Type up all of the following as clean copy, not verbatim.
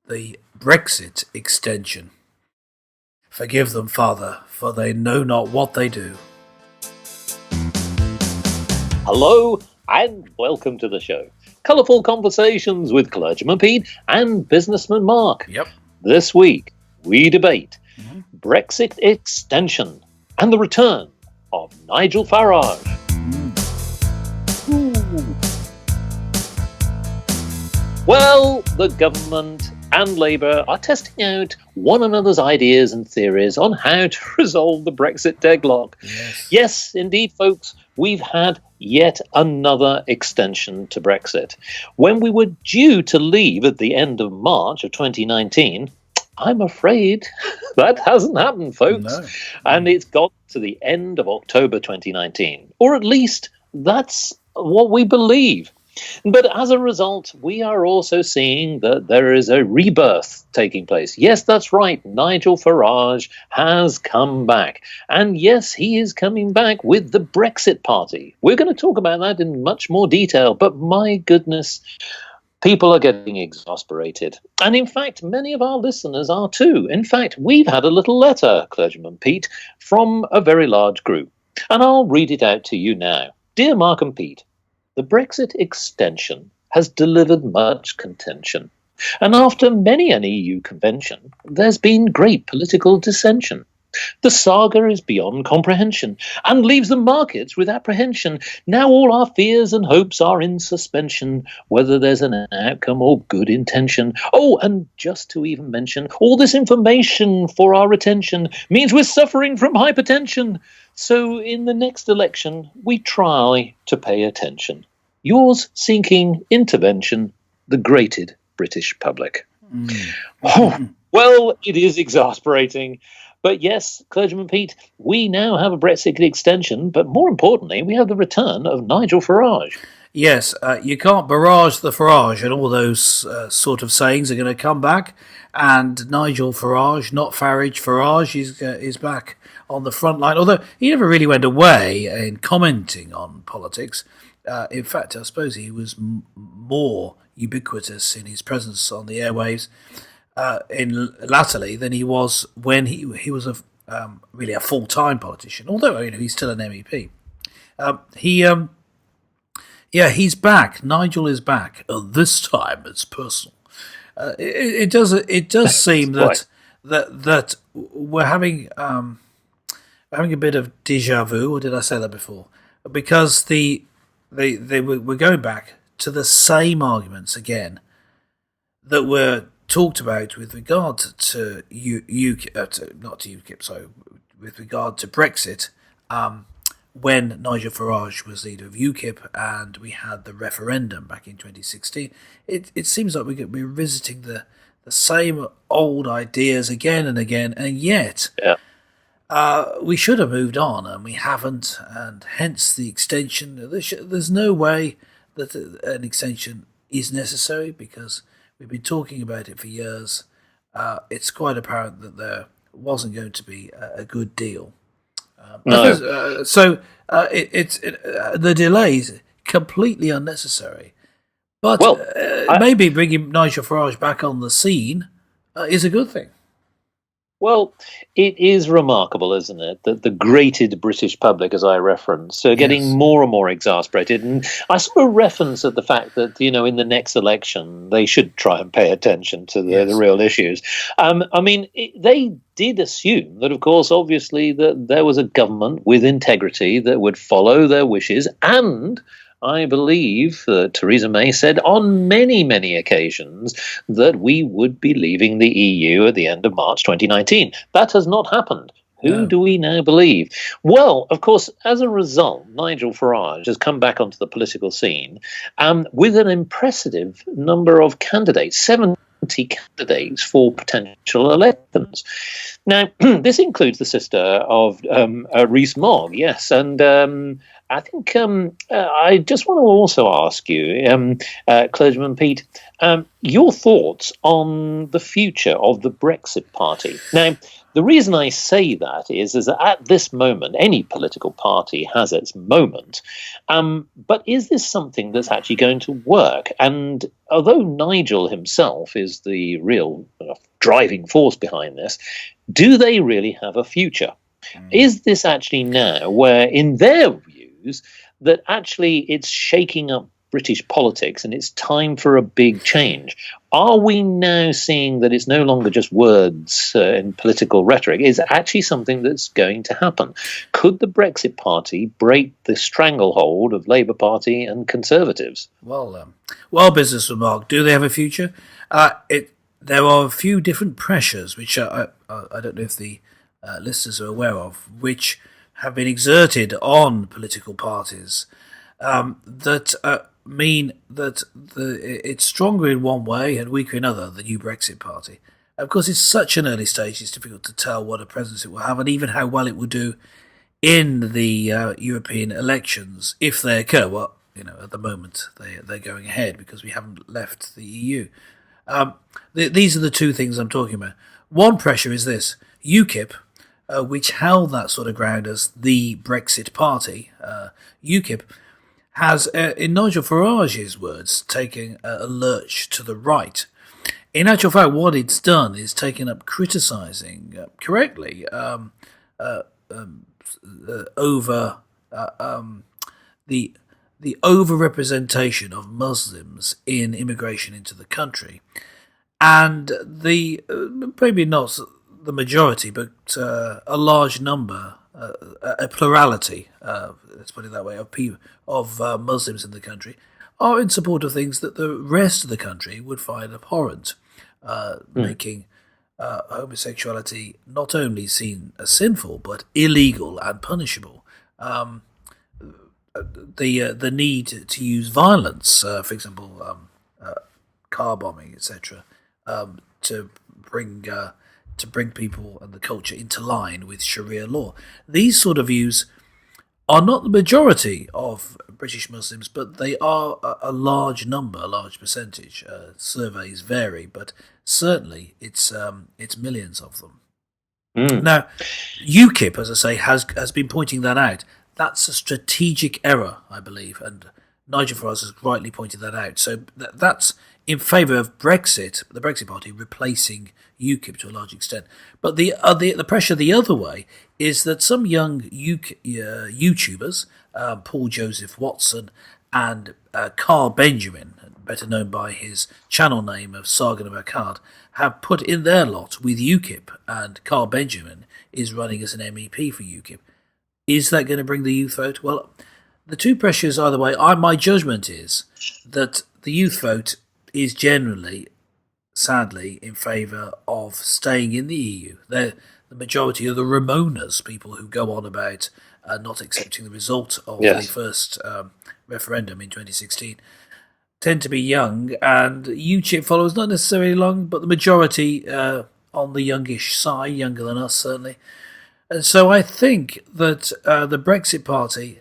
the Brexit extension. Forgive them, Father, for they know not what they do. Hello and welcome to the show. Colourful conversations with clergyman Pete and businessman Mark. Yep. This week we debate Brexit extension and the return of Nigel Farage. Well, the government and Labour are testing out one another's ideas and theories on how to resolve the Brexit deadlock. Yes, indeed, folks, we've had yet another extension to Brexit. When we were due to leave at the end of March of 2019, I'm afraid that hasn't happened, folks. No. And it's got to the end of October 2019. Or at least that's what we believe. But as a result, we are also seeing that there is a rebirth taking place. Yes, that's right. Nigel Farage has come back. And yes, he is coming back with the Brexit Party. We're going to talk about that in much more detail. But my goodness, people are getting exasperated. And in fact, many of our listeners are too. In fact, we've had a little letter, Clergyman Pete, from a very large group. And I'll read it out to you now. Dear Mark and Pete, the Brexit extension has delivered much contention, and after many an EU convention, there's been great political dissension. The saga is beyond comprehension, and leaves the markets with apprehension. Now all our fears and hopes are in suspension, whether there's an outcome or good intention. Oh, and just to even mention, all this information for our attention means we're suffering from hypertension. So in the next election, we try to pay attention. Yours seeking intervention, the grated British public. Oh, well, it is exasperating. But yes, Clergyman Pete, we now have a Brexit extension, but more importantly, we have the return of Nigel Farage. Yes, you can't barrage the Farage, and all those sort of sayings are going to come back. And Nigel Farage, not Farage, Farage is back on the front line. Although he never really went away in commenting on politics. In fact, I suppose he was more ubiquitous in his presence on the airwaves latterly than he was when he was really a full-time politician. Although he's still an MEP. He's back. Nigel is back. This time it's personal. It does seem that we're having a bit of déjà vu, or did I say that before? Because we're going back to the same arguments again that were talked about with regard to with regard to Brexit. When Nigel Farage was leader of UKIP and we had the referendum back in 2016, it seems like we're revisiting the same old ideas again and again, and yet we should have moved on, and we haven't, and hence the extension. There's no way that an extension is necessary because we've been talking about it for years. It's quite apparent that there wasn't going to be a good deal. So the delay is completely unnecessary. But maybe bringing Nigel Farage back on the scene is a good thing. Well, it is remarkable, isn't it, that the grated British public, as I referenced, are getting more and more exasperated. And I saw a reference at the fact that, in the next election, they should try and pay attention to the real issues. They did assume that, of course, obviously, that there was a government with integrity that would follow their wishes, and I believe Theresa May said on many, many occasions that we would be leaving the EU at the end of March 2019. That has not happened. Who do we now believe? Well, of course, as a result, Nigel Farage has come back onto the political scene with an impressive number of candidates, 70 candidates for potential elections. Now, this includes the sister of Rees-Mogg, yes, and I think I just want to also ask you, Clergyman Pete, your thoughts on the future of the Brexit Party. Now, the reason I say that is that at this moment, any political party has its moment. But is this something that's actually going to work? And although Nigel himself is the real driving force behind this, do they really have a future? Is this actually now where, in their views, that actually it's shaking up British politics and it's time for a big change? Are we now seeing that it's no longer just words in political rhetoric? Is actually something that's going to happen? Could the Brexit Party break the stranglehold of Labour Party and Conservatives? Well, business remark. Do they have a future? There are a few different pressures, which I don't know if the listeners are aware of, which have been exerted on political parties that mean that it's stronger in one way and weaker in other, the new Brexit Party. Of course, it's such an early stage, it's difficult to tell what a presence it will have and even how well it will do in the European elections, if they occur. Well, at the moment, they're going ahead because we haven't left the EU. These are the two things I'm talking about. One pressure is this. UKIP, which held that sort of ground as the Brexit Party, UKIP, has, in Nigel Farage's words, taken a lurch to the right. In actual fact, what it's done is taken up criticising, correctly, over the over-representation of Muslims in immigration into the country, and the maybe not the majority, but a large number, a plurality, let's put it that way, of Muslims in the country are in support of things that the rest of the country would find abhorrent, making homosexuality not only seen as sinful but illegal and punishable. The need to use violence, for example, car bombing, etc., to bring people and the culture into line with Sharia law. These sort of views are not the majority of British Muslims, but they are a large number, a large percentage. Surveys vary, but certainly it's millions of them. Now, UKIP, as I say, has been pointing that out. That's a strategic error, I believe, and Nigel Farage has rightly pointed that out. So that's in favour of Brexit, the Brexit Party replacing UKIP to a large extent. But the pressure the other way is that some young YouTubers, Paul Joseph Watson and Carl Benjamin, better known by his channel name of Sargon of Akkad, have put in their lot with UKIP, and Carl Benjamin is running as an MEP for UKIP. Is that going to bring the youth vote? Well, the two pressures either way. My judgment is that the youth vote is generally, sadly, in favour of staying in the EU. They're the majority of the Ramonas, people who go on about not accepting the result of the first referendum in 2016, tend to be young, and UKIP followers not necessarily long, but the majority on the youngish side, younger than us certainly. And so I think that the Brexit Party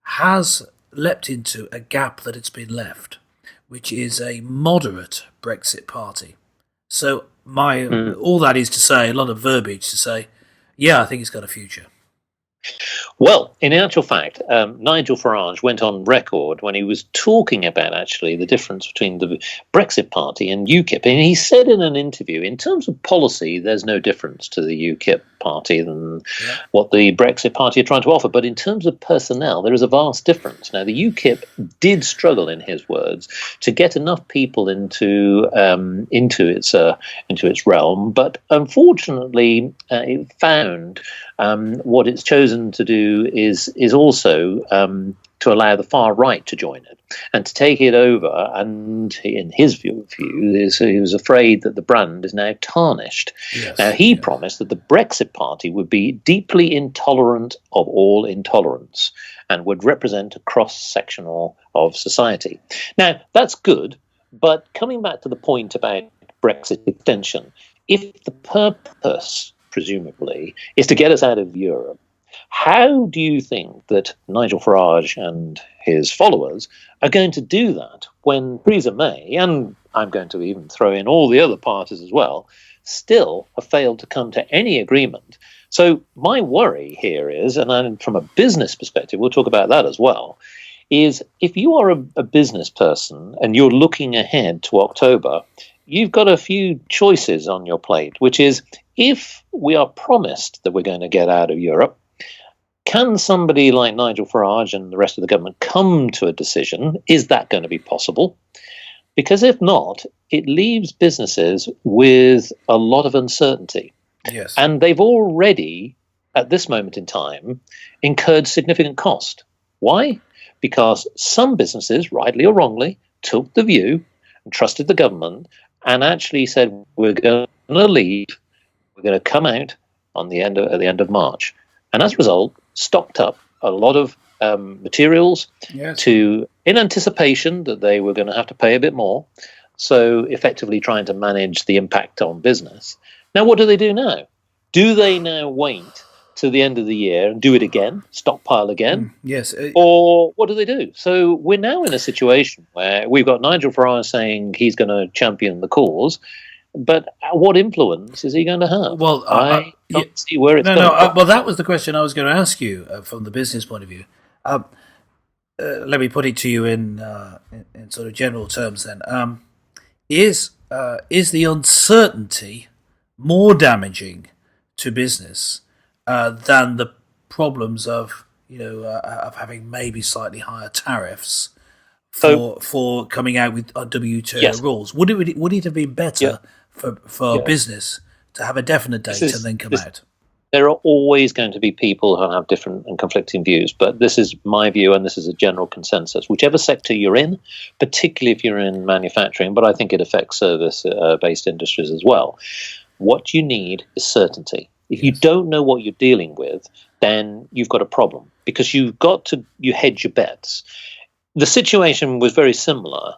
has leapt into a gap that it's been left, which is a moderate Brexit Party. So all that is to say, a lot of verbiage to say, yeah, I think it's got a future. Well, in actual fact, Nigel Farage went on record when he was talking about actually the difference between the Brexit Party and UKIP. And he said in an interview, in terms of policy, there's no difference to the UKIP party than what the Brexit Party are trying to offer. But in terms of personnel, there is a vast difference. Now, the UKIP did struggle, in his words, to get enough people into its realm. But unfortunately, it found what it's chosen to do is also to allow the far right to join it and to take it over. And in his view, he was afraid that the brand is now tarnished. Now, he promised that the Brexit Party would be deeply intolerant of all intolerance and would represent a cross-section of society. Now, that's good, but coming back to the point about Brexit extension, if the purpose, presumably, is to get us out of Europe, How do you think that Nigel Farage and his followers are going to do that when Theresa May, and I'm going to even throw in all the other parties as well, still have failed to come to any agreement? So my worry here is, and from a business perspective, we'll talk about that as well, is if you are a business person and you're looking ahead to October, you've got a few choices on your plate, which is, if we are promised that we're going to get out of Europe, can somebody like Nigel Farage and the rest of the government come to a decision? Is that going to be possible? Because if not, it leaves businesses with a lot of uncertainty. Yes. And they've already, at this moment in time, incurred significant cost. Why? Because some businesses, rightly or wrongly, took the view and trusted the government and actually said, we're going to leave, we're going to come out at the end of March. And as a result, stocked up a lot of materials in anticipation that they were going to have to pay a bit more. So effectively trying to manage the impact on business. Now, what do they do now? Do they now wait to the end of the year and do it again, stockpile again? Yes. Or what do they do? So we're now in a situation where we've got Nigel Farage saying he's going to champion the cause, but what influence is he going to have? Well, I can't see where it's going. Well, that was the question I was going to ask you from the business point of view. Let me put it to you in sort of general terms. Then, is the uncertainty more damaging to business than the problems of of having maybe slightly higher tariffs for coming out with WTO rules? Would it have been better for business to have a definite date and then come out? There are always going to be people who have different and conflicting views, but this is my view, and this is a general consensus. Whichever sector you're in, particularly if you're in manufacturing, but I think it affects service-based industries as well, what you need is certainty. If you don't know what you're dealing with, then you've got a problem, because you hedge your bets. The situation was very similar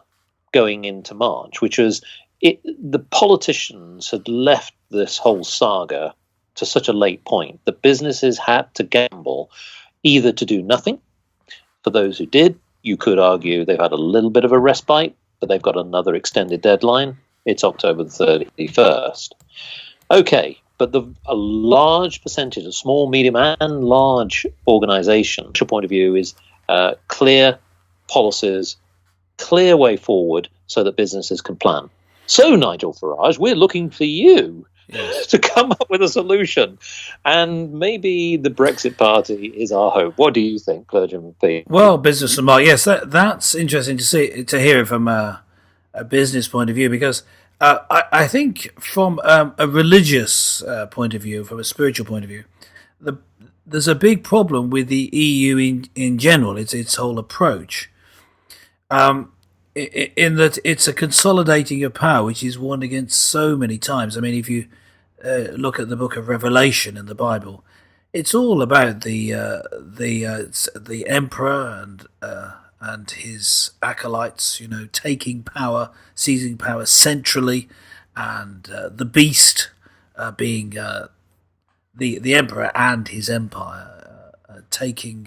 going into March, which was the politicians had left this whole saga to such a late point that businesses had to gamble either to do nothing. For those who did, you could argue they've had a little bit of a respite, but they've got another extended deadline. It's October the 31st. Okay, but a large percentage of small, medium, and large organizations, your point of view is clear policies, clear way forward so that businesses can plan. So, Nigel Farage, we're looking for you to come up with a solution. And maybe the Brexit Party is our hope. What do you think, Clergyman P? Well, business and market, yes, that's interesting to hear it from a business point of view, because I think from a religious point of view, from a spiritual point of view, there's a big problem with the EU in general. It's its whole approach. In that it's a consolidating of power, which is won against so many times. I mean, if you look at the book of Revelation in the Bible, it's all about the emperor and his acolytes, taking power, seizing power centrally, and the beast being the emperor and his empire, taking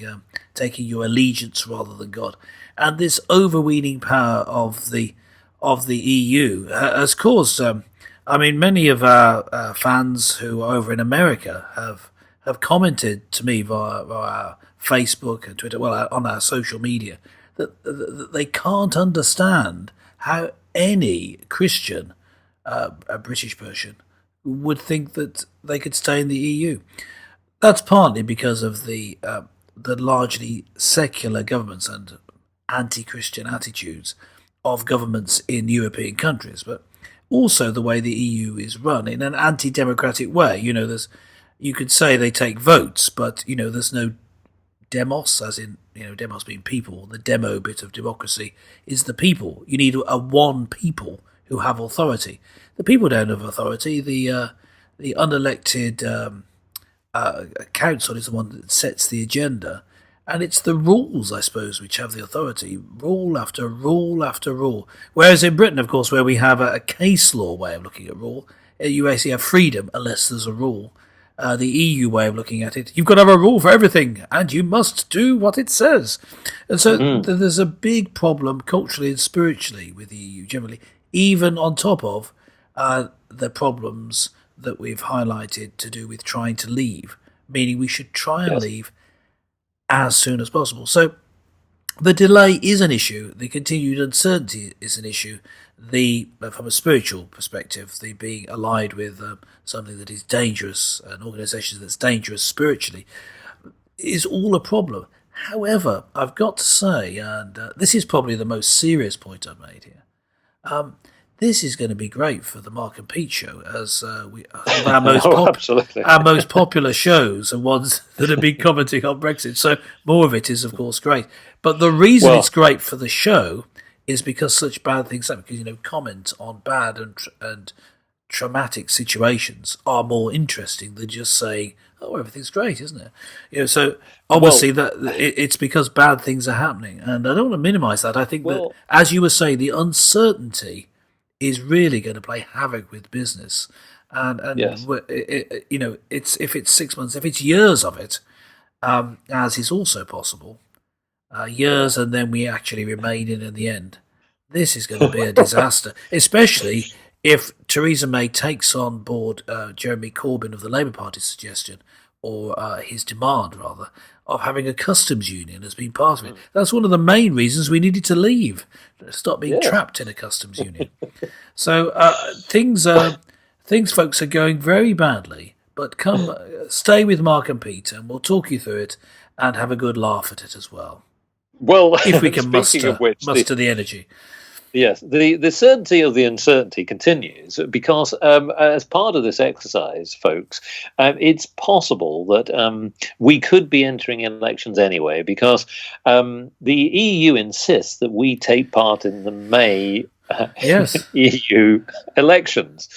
your allegiance rather than God. And this overweening power of the EU has caused. Many of our fans who are over in America have commented to me via Facebook and Twitter, on our social media, that they can't understand how any Christian, a British person, would think that they could stay in the EU. That's partly because of the largely secular governments and anti-Christian attitudes of governments in European countries, but also the way the EU is run in an anti-democratic way. You could say they take votes, but there's no demos, as in demos being people. The demo bit of democracy is the people. You need a one people who have authority. The people don't have authority. The unelected council is the one that sets the agenda. And it's the rules, I suppose, which have the authority, rule after rule after rule. Whereas in Britain, of course, where we have a case law way of looking at rule, you basically have freedom unless there's a rule. the EU way of looking at it. You've got to have a rule for everything, and you must do what it says. And so there's a big problem culturally and spiritually with the EU generally, even on top of the problems that we've highlighted to do with trying to leave, meaning we should try and leave as soon as possible. So the delay is an issue. The continued uncertainty is an issue. From a spiritual perspective, the being allied with something that is dangerous, an organisation that's dangerous spiritually, is all a problem. However, I've got to say, and this is probably the most serious point I've made here, this is going to be great for the Mark and Pete show, as our most popular shows and ones that have been commenting on Brexit. So more of it is, of course, great. But the reason it's great for the show is because such bad things happen. Because, comment on bad and traumatic situations are more interesting than just saying, "Oh, everything's great," isn't it? So obviously it's because bad things are happening, and I don't want to minimise that. I think that, as you were saying, the uncertainty is really going to play havoc with business, and it's if it's 6 months, if it's years of it, as is also possible, years, and then we actually remain in the end. This is going to be a disaster, especially if Theresa May takes on board Jeremy Corbyn of the Labour Party's suggestion, or his demand rather, of having a customs union as being part of it. That's one of the main reasons we needed to leave, stop being trapped in a customs union. So things, folks, are going very badly. But stay with Mark and Pete, and we'll talk you through it and have a good laugh at it as well. Well, if we can muster the energy. Yes, the certainty of the uncertainty continues because as part of this exercise, folks, it's possible that we could be entering elections anyway because the EU insists that we take part in the May EU elections.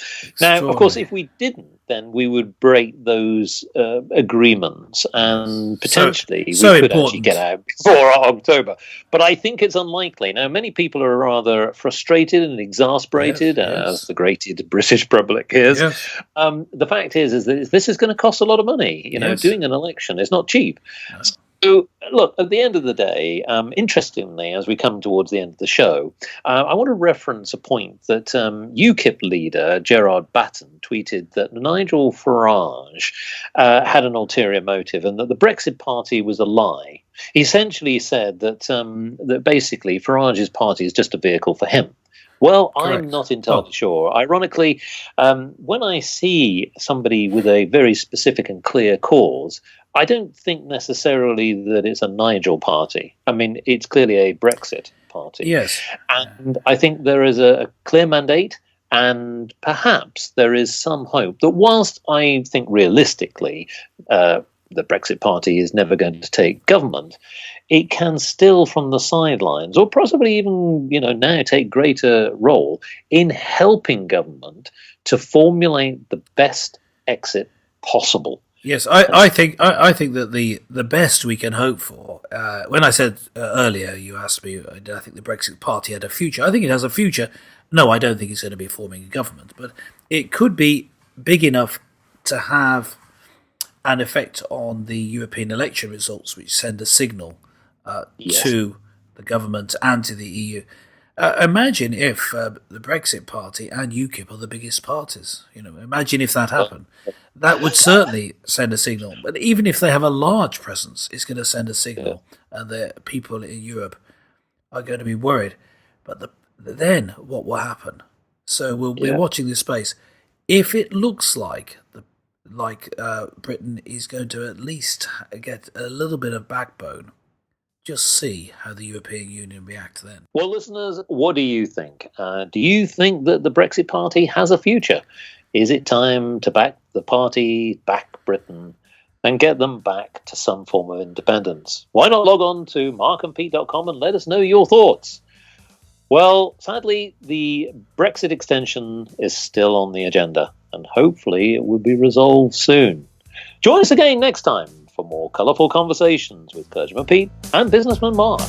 Now, of course, if we didn't, then we would break those agreements and potentially we could actually get out before October. But I think it's unlikely. Now, many people are rather frustrated and exasperated, as the great British public is. The fact is that this is going to cost a lot of money. Doing an election is not cheap. No. So, look, at the end of the day, interestingly, as we come towards the end of the show, I want to reference a point that UKIP leader Gerard Batten tweeted that Nigel Farage had an ulterior motive and that the Brexit party was a lie. He essentially said that basically Farage's party is just a vehicle for him. Well, correct. I'm not entirely sure. Ironically, when I see somebody with a very specific and clear cause, I don't think necessarily that it's a Nigel party. I mean, it's clearly a Brexit party. Yes. And I think there is a clear mandate, and perhaps there is some hope that whilst I think realistically the Brexit party is never going to take government, it can still from the sidelines, or possibly even now take greater role in helping government to formulate the best exit possible. Yes, I think that the best we can hope for. When I said earlier, you asked me, I think the Brexit party had a future. I think it has a future. No, I don't think it's going to be forming a government, but it could be big enough to have an effect on the European election results, which send a signal to the government and to the EU. Imagine if the Brexit party and UKIP are the biggest parties. Imagine if that happened. That would certainly send a signal. But even if they have a large presence, it's going to send a signal, and the people in Europe are going to be worried. But then what will happen? So we'll be watching this space. If it looks like Britain is going to at least get a little bit of backbone, just see how the European Union react then. Well, listeners, what do you think? Do you think that the Brexit party has a future? Is it time to back the party, back Britain, and get them back to some form of independence? Why not log on to markandpete.com and let us know your thoughts? Well, sadly, the Brexit extension is still on the agenda, and hopefully it will be resolved soon. Join us again next time for more colourful conversations with Clergyman Pete and Businessman Mark.